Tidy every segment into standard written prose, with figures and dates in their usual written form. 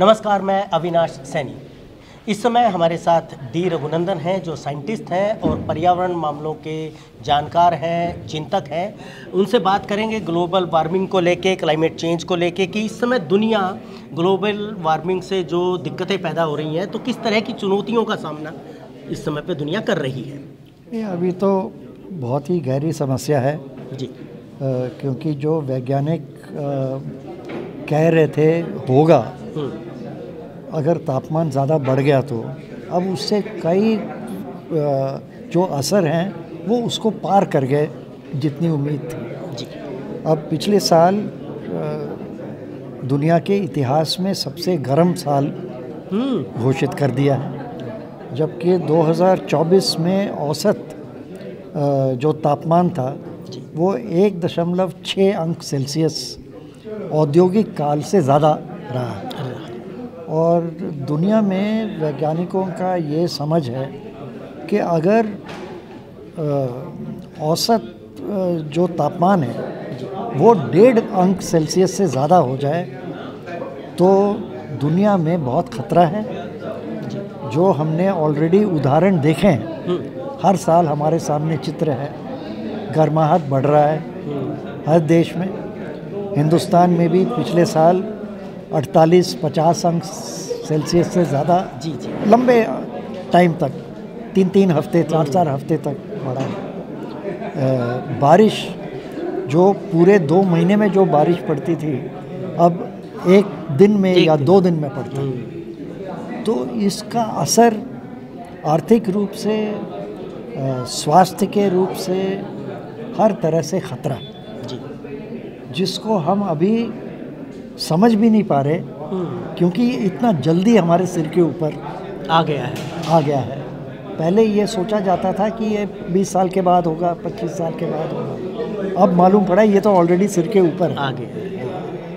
नमस्कार, मैं अविनाश सैनी। इस समय हमारे साथ डी रघुनंदन हैं जो साइंटिस्ट हैं और पर्यावरण मामलों के जानकार हैं, चिंतक हैं। उनसे बात करेंगे ग्लोबल वार्मिंग को लेके, क्लाइमेट चेंज को लेके कि इस समय दुनिया ग्लोबल वार्मिंग से जो दिक्कतें पैदा हो रही हैं तो किस तरह की चुनौतियों का सामना इस समय पे दुनिया कर रही है। ये अभी तो बहुत ही गहरी समस्या है जी। क्योंकि जो वैज्ञानिक कह रहे थे होगा, अगर तापमान ज़्यादा बढ़ गया तो अब उससे कई जो असर हैं वो उसको पार कर गए जितनी उम्मीद थी। जी। अब पिछले साल दुनिया के इतिहास में सबसे गर्म साल घोषित कर दिया है, जबकि 2024 में औसत जो तापमान था वो 1.6 अंक सेल्सियस औद्योगिक काल से ज़्यादा रहा। और दुनिया में वैज्ञानिकों का ये समझ है कि अगर औसत जो तापमान है वो 1.5 अंक सेल्सियस से ज़्यादा हो जाए तो दुनिया में बहुत ख़तरा है। जो हमने ऑलरेडी उदाहरण देखे हैं, हर साल हमारे सामने चित्र है, गर्माहट बढ़ रहा है हर देश में। हिंदुस्तान में भी पिछले साल 48-50 अंक सेल्सियस से ज़्यादा लंबे टाइम तक 3-3 हफ्ते 4-4 हफ्ते तक बढ़ा है। बारिश जो पूरे 2 महीने में जो बारिश पड़ती थी अब 1 दिन में या 2 दिन में पड़ती है। तो इसका असर आर्थिक रूप से, स्वास्थ्य के रूप से, हर तरह से ख़तरा, जिसको हम अभी समझ भी नहीं पा रहे क्योंकि ये इतना जल्दी हमारे सिर के ऊपर आ गया है। पहले ये सोचा जाता था कि ये 20 साल के बाद होगा, 25 साल के बाद होगा, अब मालूम पड़ा ये तो ऑलरेडी सिर के ऊपर आ गया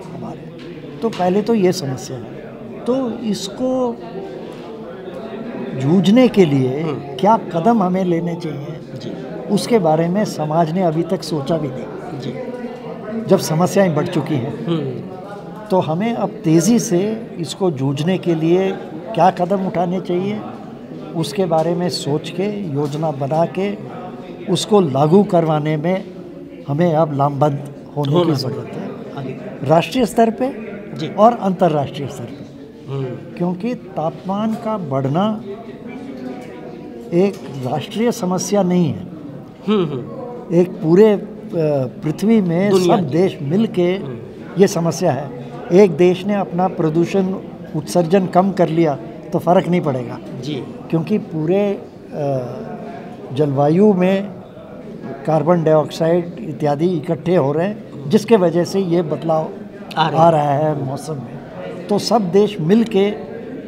हमारे। तो पहले तो ये समस्या है। तो इसको जूझने के लिए क्या कदम हमें लेने चाहिए, उसके बारे में समाज ने अभी तक सोचा भी नहीं। जब समस्याएं बढ़ चुकी हैं तो हमें अब तेज़ी से इसको जूझने के लिए क्या कदम उठाने चाहिए, उसके बारे में सोच के, योजना बना के उसको लागू करवाने में हमें अब लामबंद होने की ज़रूरत है, राष्ट्रीय स्तर पे और अंतर्राष्ट्रीय स्तर पे। क्योंकि तापमान का बढ़ना एक राष्ट्रीय समस्या नहीं है, एक पूरे पृथ्वी में सब देश मिल के ये समस्या है। एक देश ने अपना प्रदूषण उत्सर्जन कम कर लिया तो फ़र्क नहीं पड़ेगा जी, क्योंकि पूरे जलवायु में कार्बन डाइऑक्साइड इत्यादि इकट्ठे हो रहे हैं, जिसके वजह से ये बदलाव आ रहा है मौसम में। तो सब देश मिल के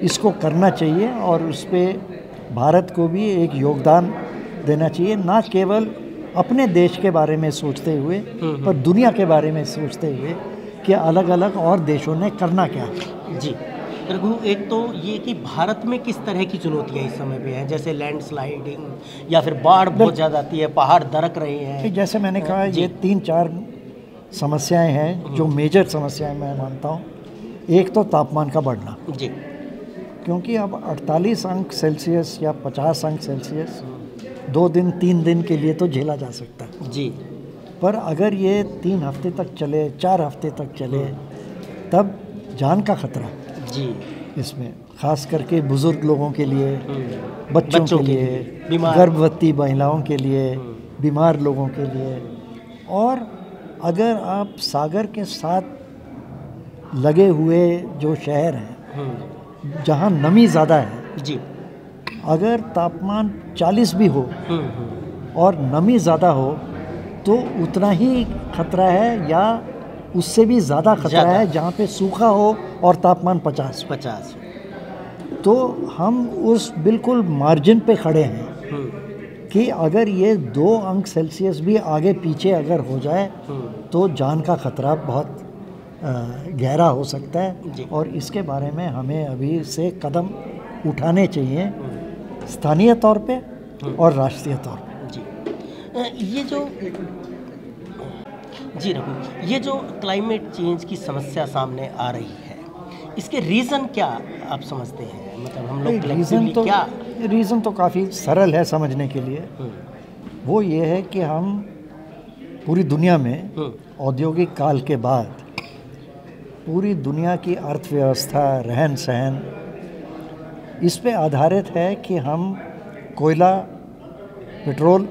इसको करना चाहिए और उस पर भारत को भी एक योगदान देना चाहिए, ना केवल अपने देश के बारे में सोचते हुए पर दुनिया के बारे में सोचते हुए कि अलग अलग और देशों ने करना क्या है। जी रघु, एक तो ये कि भारत में किस तरह की चुनौतियाँ इस समय पे हैं, जैसे लैंडस्लाइडिंग या फिर बाढ़ बहुत ज़्यादा आती है, पहाड़ दरक रहे हैं। जैसे मैंने कहा ये 3-4 समस्याएं हैं जो मेजर समस्याएं मैं मानता हूँ। एक तो तापमान का बढ़ना जी, क्योंकि अब 48 अंक सेल्सियस या 50 अंक सेल्सियस 2 दिन 3 दिन के लिए तो झेला जा सकता है जी, पर अगर ये 3 हफ्ते तक चले, 4 हफ्ते तक चले तब जान का खतरा जी इसमें, खास करके बुजुर्ग लोगों के लिए, बच्चों के लिए, गर्भवती महिलाओं के लिए, बीमार लोगों के लिए। और अगर आप सागर के साथ लगे हुए जो शहर हैं जहाँ नमी ज़्यादा है जी, अगर तापमान 40 भी हो और नमी ज़्यादा हो तो उतना ही खतरा है या उससे भी ज़्यादा खतरा है जहाँ पे सूखा हो और तापमान 50। तो हम उस बिल्कुल मार्जिन पे खड़े हैं कि अगर ये 2 अंक सेल्सियस भी आगे पीछे अगर हो जाए तो जान का खतरा बहुत गहरा हो सकता है। और इसके बारे में हमें अभी से कदम उठाने चाहिए, स्थानीय तौर पे और राष्ट्रीय तौर पे। ये जो जी रघु, ये जो क्लाइमेट चेंज की समस्या सामने आ रही है, इसके रीज़न क्या आप समझते हैं, मतलब हम लोग रीज़न तो काफ़ी सरल है समझने के लिए। वो ये है कि हम पूरी दुनिया में औद्योगिक काल के बाद पूरी दुनिया की अर्थव्यवस्था, रहन सहन इस पे आधारित है कि हम कोयला, पेट्रोल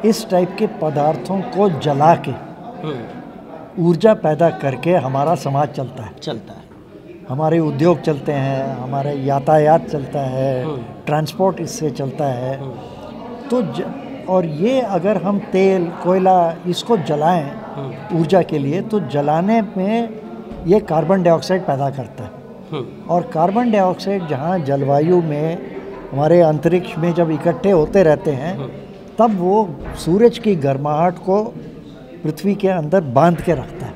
इस टाइप के पदार्थों को जला के ऊर्जा पैदा करके हमारा समाज चलता है। हमारे उद्योग चलते हैं, हमारे यातायात चलता है, ट्रांसपोर्ट इससे चलता है। तो और ये अगर हम तेल, कोयला इसको जलाएं ऊर्जा के लिए, तो जलाने में ये कार्बन डाइऑक्साइड पैदा करता है। और कार्बन डाइऑक्साइड जहाँ जलवायु में, हमारे अंतरिक्ष में जब इकट्ठे होते रहते हैं, तब वो सूरज की गर्माहट को पृथ्वी के अंदर बांध के रखता है।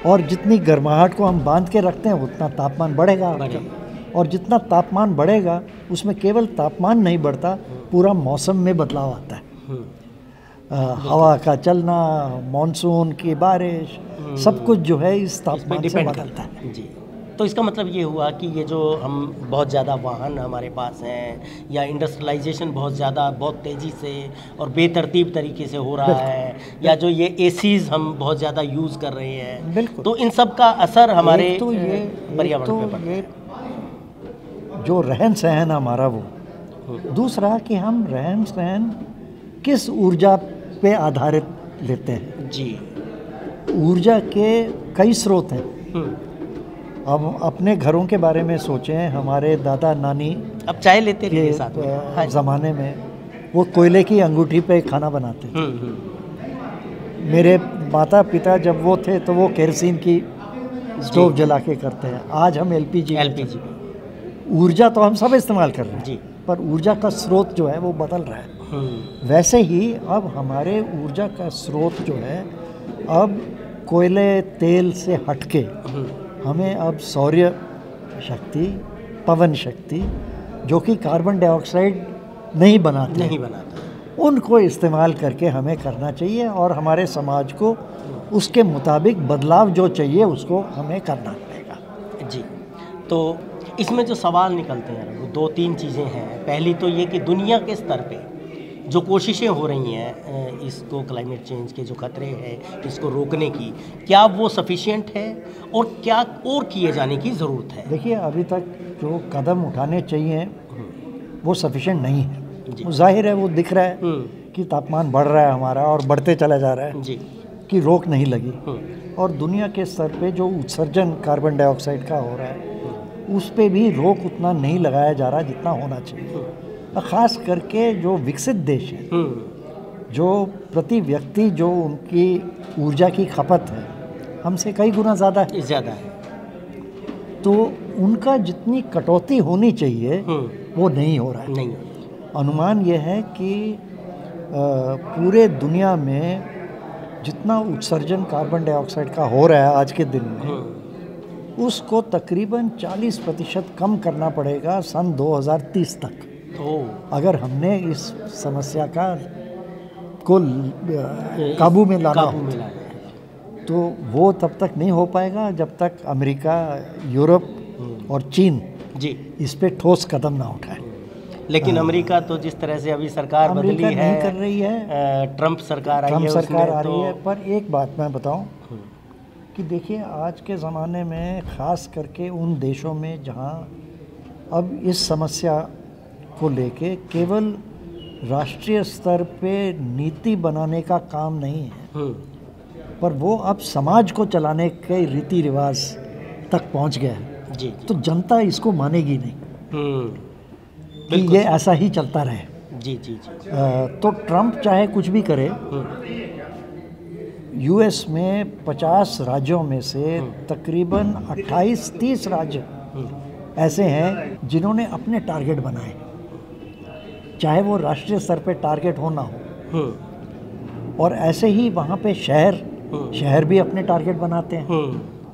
और जितनी गर्माहट को हम बांध के रखते हैं उतना तापमान बढ़ेगा। और जितना तापमान बढ़ेगा उसमें केवल तापमान नहीं बढ़ता, पूरा मौसम में बदलाव आता है। हवा का चलना, मानसून की बारिश, सब कुछ जो है इस तापमान से बदलता है। जी, तो इसका मतलब ये हुआ कि ये जो हम बहुत ज़्यादा वाहन हमारे पास हैं, या इंडस्ट्रियलाइजेशन बहुत ज़्यादा, बहुत तेज़ी से और बेतरतीब तरीके से हो रहा है, या जो ये एसीज़ हम बहुत ज़्यादा यूज़ कर रहे हैं, बिल्कुल, तो इन सब का असर हमारे पर्यावरण पे पड़ता है। जो रहन सहन हमारा वो, दूसरा कि हम रहन सहन किस ऊर्जा पे आधारित लेते हैं। जी, ऊर्जा के कई स्रोत हैं। अब अपने घरों के बारे में सोचें, हमारे दादा नानी अब चाय लेते रहिए साथ में, ज़माने में वो कोयले की अंगूठी पे खाना बनाते थे। मेरे माता पिता जब वो थे तो वो केरोसिन की स्टोव जला के करते हैं। आज हम एलपीजी ऊर्जा तो हम सब इस्तेमाल कर रहे हैं जी, पर ऊर्जा का स्रोत जो है वो बदल रहा है। वैसे ही अब हमारे ऊर्जा का स्रोत जो है, अब कोयले तेल से हटके हमें अब सौर्य शक्ति, पवन शक्ति, जो कि कार्बन डाइऑक्साइड नहीं बनाता, उनको इस्तेमाल करके हमें करना चाहिए। और हमारे समाज को उसके मुताबिक बदलाव जो चाहिए उसको हमें करना पड़ेगा। जी, तो इसमें जो सवाल निकलते हैं वो 2-3 चीज़ें हैं। पहली तो ये कि दुनिया के स्तर पे जो कोशिशें हो रही हैं इसको, क्लाइमेट चेंज के जो खतरे हैं इसको रोकने की, क्या वो सफिशिएंट है और क्या और किए जाने की ज़रूरत है? देखिए, अभी तक जो कदम उठाने चाहिए वो सफिशिएंट नहीं है। वो जाहिर है, वो दिख रहा है कि तापमान बढ़ रहा है हमारा और बढ़ते चला जा रहा है जी, कि रोक नहीं लगी। और दुनिया के स्तर पे जो उत्सर्जन कार्बन डाइऑक्साइड का हो रहा है उस पे भी रोक उतना नहीं लगाया जा रहा जितना होना चाहिए। ख़ास करके जो विकसित देश हैं, जो प्रति व्यक्ति जो उनकी ऊर्जा की खपत है हमसे कई गुना ज़्यादा है, तो उनका जितनी कटौती होनी चाहिए वो नहीं हो रहा है। अनुमान ये है कि पूरे दुनिया में जितना उत्सर्जन कार्बन डाइऑक्साइड का हो रहा है आज के दिन में, उसको तकरीबन 40% कम करना पड़ेगा सन 2030 तक। अगर हमने इस समस्या को काबू में लाना हो, तो वो तब तक नहीं हो पाएगा जब तक अमेरिका, यूरोप और चीन जी इस पे ठोस कदम ना उठाए। लेकिन अमेरिका तो जिस तरह से अभी सरकार बदली है, नहीं कर रही है, ट्रंप सरकार आ रही है। पर एक बात मैं बताऊं कि देखिए, आज के ज़माने में ख़ास करके उन देशों में जहां अब इस समस्या को लेके केवल राष्ट्रीय स्तर पे नीति बनाने का काम नहीं है, पर वो अब समाज को चलाने के रीति रिवाज तक पहुंच गया है जी। तो जनता इसको मानेगी नहीं कि ये ऐसा ही चलता रहे जी। तो ट्रंप चाहे कुछ भी करे, यूएस में 50 राज्यों में से तकरीबन 28-30 राज्य ऐसे हैं जिन्होंने अपने टारगेट बनाए, चाहे वो राष्ट्रीय स्तर पे टारगेट हो ना हो। और ऐसे ही वहाँ पे शहर भी अपने टारगेट बनाते हैं।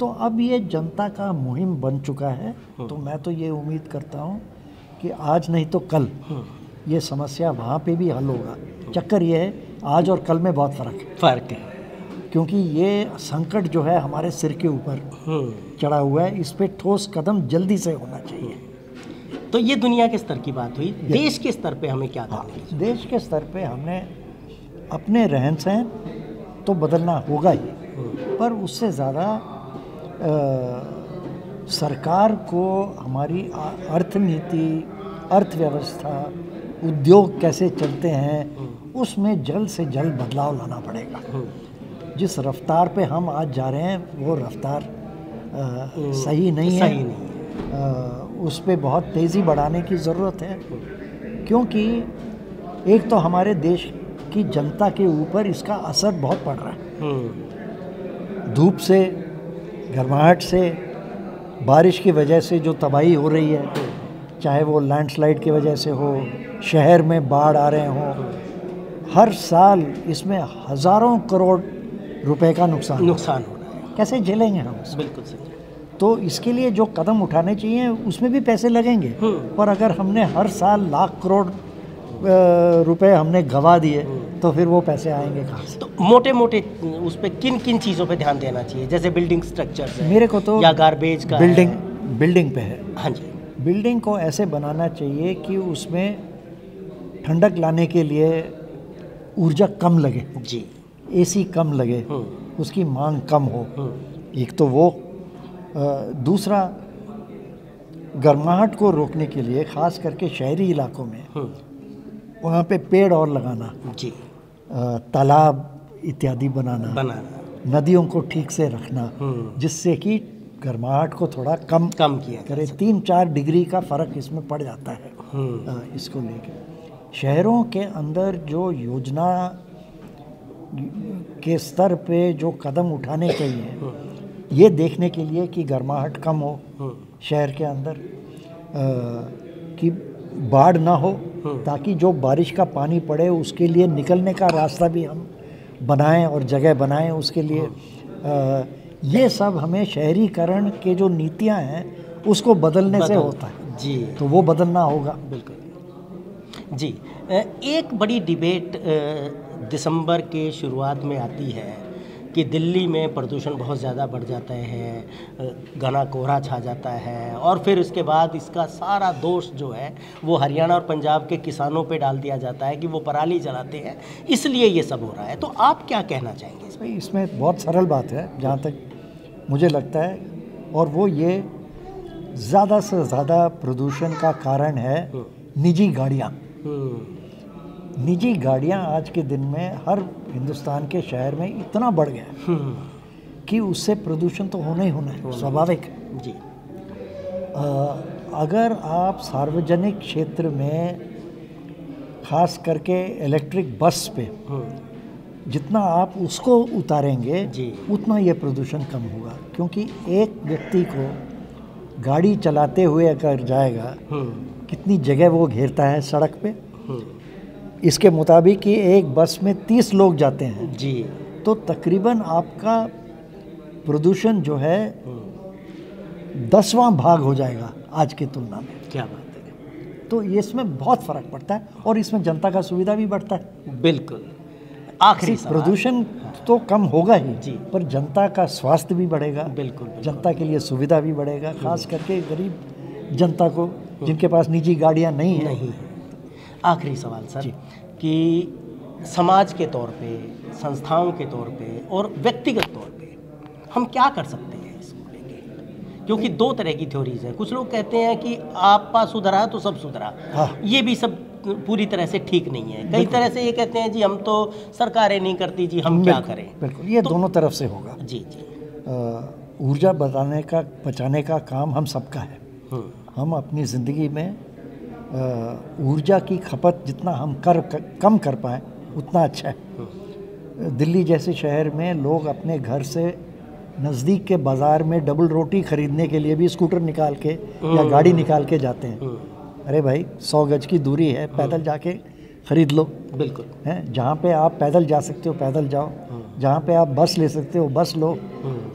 तो अब ये जनता का मुहिम बन चुका है। तो मैं तो ये उम्मीद करता हूँ कि आज नहीं तो कल ये समस्या वहाँ पे भी हल होगा। चक्कर ये है, आज और कल में बहुत फ़र्क है। क्योंकि ये संकट जो है हमारे सिर के ऊपर चढ़ा हुआ है, इस पे ठोस कदम जल्दी से होना चाहिए। तो ये दुनिया के स्तर की बात हुई, देश के स्तर पे हमें क्या करना है? देश के स्तर पे हमने अपने रहन सहन तो बदलना होगा ही, पर उससे ज़्यादा सरकार को हमारी अर्थनीति, अर्थव्यवस्था, उद्योग कैसे चलते हैं उसमें जल्द से जल्द बदलाव लाना पड़ेगा। जिस रफ्तार पे हम आज जा रहे हैं वो रफ्तार सही नहीं है। उस पे बहुत तेज़ी बढ़ाने की ज़रूरत है, क्योंकि एक तो हमारे देश की जनता के ऊपर इसका असर बहुत पड़ रहा है। धूप से, गर्माहट से, बारिश की वजह से जो तबाही हो रही है, चाहे वो लैंडस्लाइड की वजह से हो, शहर में बाढ़ आ रहे हों, हर साल इसमें हज़ारों करोड़ रुपए का नुकसान हो रहा है। कैसे झेलेंगे हम? बिल्कुल सही। तो इसके लिए जो कदम उठाने चाहिए उसमें भी पैसे लगेंगे, पर अगर हमने हर साल लाख करोड़ रुपए हमने गंवा दिए तो फिर वो पैसे आएंगे कहाँ से? तो मोटे मोटे उस पर किन किन चीज़ों पे ध्यान देना चाहिए? जैसे बिल्डिंग स्ट्रक्चर्स है, मेरे को तो या गार्बेज का बिल्डिंग पे है। हाँ जी। बिल्डिंग को ऐसे बनाना चाहिए कि उसमें ठंडक लाने के लिए ऊर्जा कम लगे जी, एसी कम लगे, उसकी मांग कम हो। एक तो वो, दूसरा गर्माहट को रोकने के लिए ख़ास करके शहरी इलाकों में वहाँ पे पेड़ और लगाना जी, तालाब इत्यादि बनाना, नदियों को ठीक से रखना, जिससे कि गर्माहट को थोड़ा कम किया करे। 3-4 डिग्री का फ़र्क इसमें पड़ जाता है। इसको लेकर शहरों के अंदर जो योजना के स्तर पे जो कदम उठाने चाहिए, ये देखने के लिए कि गर्माहट कम हो शहर के अंदर, कि बाढ़ ना हो, ताकि जो बारिश का पानी पड़े उसके लिए निकलने का रास्ता भी हम बनाएं और जगह बनाएं उसके लिए। ये सब हमें शहरीकरण के जो नीतियां हैं उसको बदलने से होता है जी, तो वो बदलना होगा। बिल्कुल जी। एक बड़ी डिबेट दिसंबर के शुरुआत में आती है कि दिल्ली में प्रदूषण बहुत ज़्यादा बढ़ जाता है, घना कोहरा छा जाता है, और फिर उसके बाद इसका सारा दोष जो है वो हरियाणा और पंजाब के किसानों पे डाल दिया जाता है कि वो पराली जलाते हैं, इसलिए ये सब हो रहा है। तो आप क्या कहना चाहेंगे? इसमें बहुत सरल बात है जहाँ तक मुझे लगता है, और वो ये ज़्यादा से ज़्यादा प्रदूषण का कारण है निजी गाड़ियाँ। निजी गाड़ियाँ आज के दिन में हर हिंदुस्तान के शहर में इतना बढ़ गया कि उससे प्रदूषण तो होना ही होना है, स्वाभाविक जी। अगर आप सार्वजनिक क्षेत्र में खास करके इलेक्ट्रिक बस पे जितना आप उसको उतारेंगे उतना ये प्रदूषण कम होगा, क्योंकि एक व्यक्ति को गाड़ी चलाते हुए अगर जाएगा कितनी जगह वो घेरता है सड़क पे, इसके मुताबिक कि एक बस में 30 लोग जाते हैं जी, तो तकरीबन आपका प्रदूषण जो है 10वां भाग हो जाएगा आज की तुलना में। क्या बात है। तो इसमें बहुत फ़र्क पड़ता है और इसमें जनता का सुविधा भी बढ़ता है। बिल्कुल। आखिरी प्रदूषण तो कम होगा ही जी, पर जनता का स्वास्थ्य भी बढ़ेगा। बिल्कुल। जनता के लिए सुविधा भी बढ़ेगा, खास करके गरीब जनता को जिनके पास निजी गाड़ियाँ नहीं है। आखिरी सवाल सर, कि समाज के तौर पे, संस्थाओं के तौर पे और व्यक्तिगत तौर पे हम क्या कर सकते हैं इसको लेके? क्योंकि दो तरह की थ्योरीज हैं। कुछ लोग कहते हैं कि आपका सुधरा तो सब सुधरा, ये भी सब पूरी तरह से ठीक नहीं है। कई तरह से ये कहते हैं जी हम तो सरकारें नहीं करती जी, हम क्या करें। बिल्कुल, ये दोनों तरफ से होगा जी जी। ऊर्जा बचाने का काम हम सबका है। हम अपनी ज़िंदगी में ऊर्जा की खपत जितना हम कम कर पाएँ उतना अच्छा है। दिल्ली जैसे शहर में लोग अपने घर से नज़दीक के बाज़ार में डबल रोटी ख़रीदने के लिए भी स्कूटर निकाल के या गाड़ी निकाल के जाते हैं। अरे भाई 100 गज की दूरी है, पैदल जाके ख़रीद लो। बिल्कुल है, जहाँ पे आप पैदल जा सकते हो पैदल जाओ, जहाँ पे आप बस ले सकते हो बस लो।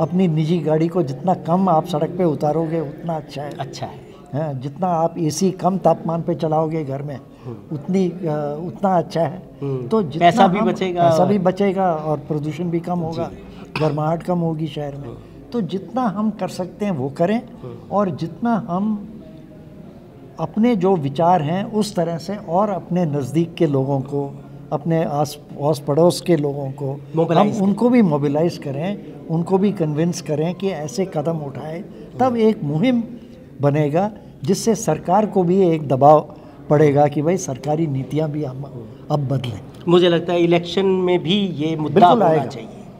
अपनी निजी गाड़ी को जितना कम आप सड़क पे उतारोगे उतना अच्छा है। हाँ, जितना आप एसी कम तापमान पे चलाओगे घर में उतना अच्छा है। तो जितना पैसा भी बचेगा और प्रदूषण भी कम होगा, गर्माहट कम होगी शहर में। तो जितना हम कर सकते हैं वो करें, और जितना हम अपने जो विचार हैं उस तरह से और अपने नज़दीक के लोगों को, अपने आस पड़ोस के लोगों को हम उनको भी मोबिलाइज करें, उनको भी कन्विंस करें कि ऐसे कदम उठाएं। तब एक मुहिम बनेगा जिससे सरकार को भी एक दबाव पड़ेगा कि भाई सरकारी नीतियां भी हम अब बदलें। मुझे लगता है इलेक्शन में भी ये मुद्दा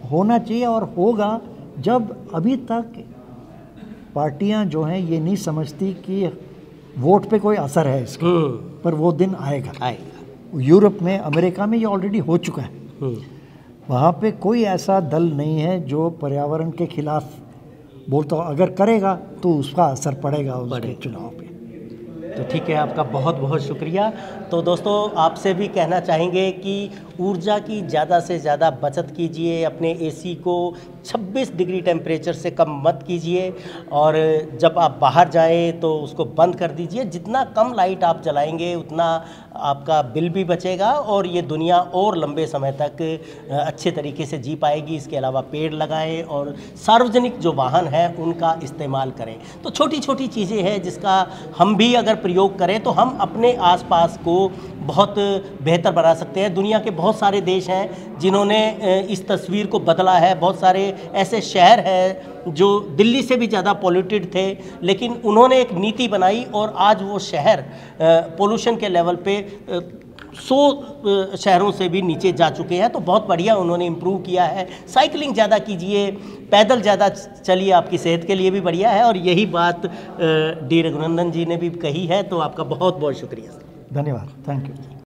होना चाहिए और होगा। जब अभी तक पार्टियां जो हैं ये नहीं समझती कि वोट पे कोई असर है इसका, पर वो दिन आएगा। यूरोप में, अमेरिका में ये ऑलरेडी हो चुका है। वहाँ पे कोई ऐसा दल नहीं है जो पर्यावरण के खिलाफ बोलता हो, अगर करेगा तो उसका असर पड़ेगा उसके चुनाव पे। तो ठीक है, आपका बहुत बहुत शुक्रिया। तो दोस्तों, आपसे भी कहना चाहेंगे कि ऊर्जा की ज़्यादा से ज़्यादा बचत कीजिए, अपने एसी को 26 डिग्री टेम्परेचर से कम मत कीजिए, और जब आप बाहर जाएं तो उसको बंद कर दीजिए। जितना कम लाइट आप जलाएंगे उतना आपका बिल भी बचेगा और ये दुनिया और लंबे समय तक अच्छे तरीके से जी पाएगी। इसके अलावा पेड़ लगाएं और सार्वजनिक जो वाहन है उनका इस्तेमाल करें। तो छोटी छोटी चीज़ें हैं जिसका हम भी अगर प्रयोग करें तो हम अपने आसपास को बहुत बेहतर बना सकते हैं। दुनिया के बहुत सारे देश हैं जिन्होंने इस तस्वीर को बदला है। बहुत सारे ऐसे शहर हैं जो दिल्ली से भी ज़्यादा पॉल्यूटेड थे, लेकिन उन्होंने एक नीति बनाई और आज वो शहर पोल्यूशन के लेवल पे 100 शहरों से भी नीचे जा चुके हैं। तो बहुत बढ़िया उन्होंने इम्प्रूव किया है। साइकिलिंग ज़्यादा कीजिए, पैदल ज़्यादा चलिए, आपकी सेहत के लिए भी बढ़िया है। और यही बात डी रघुनंदन जी ने भी कही है। तो आपका बहुत बहुत शुक्रिया। धन्यवाद, थैंक यू।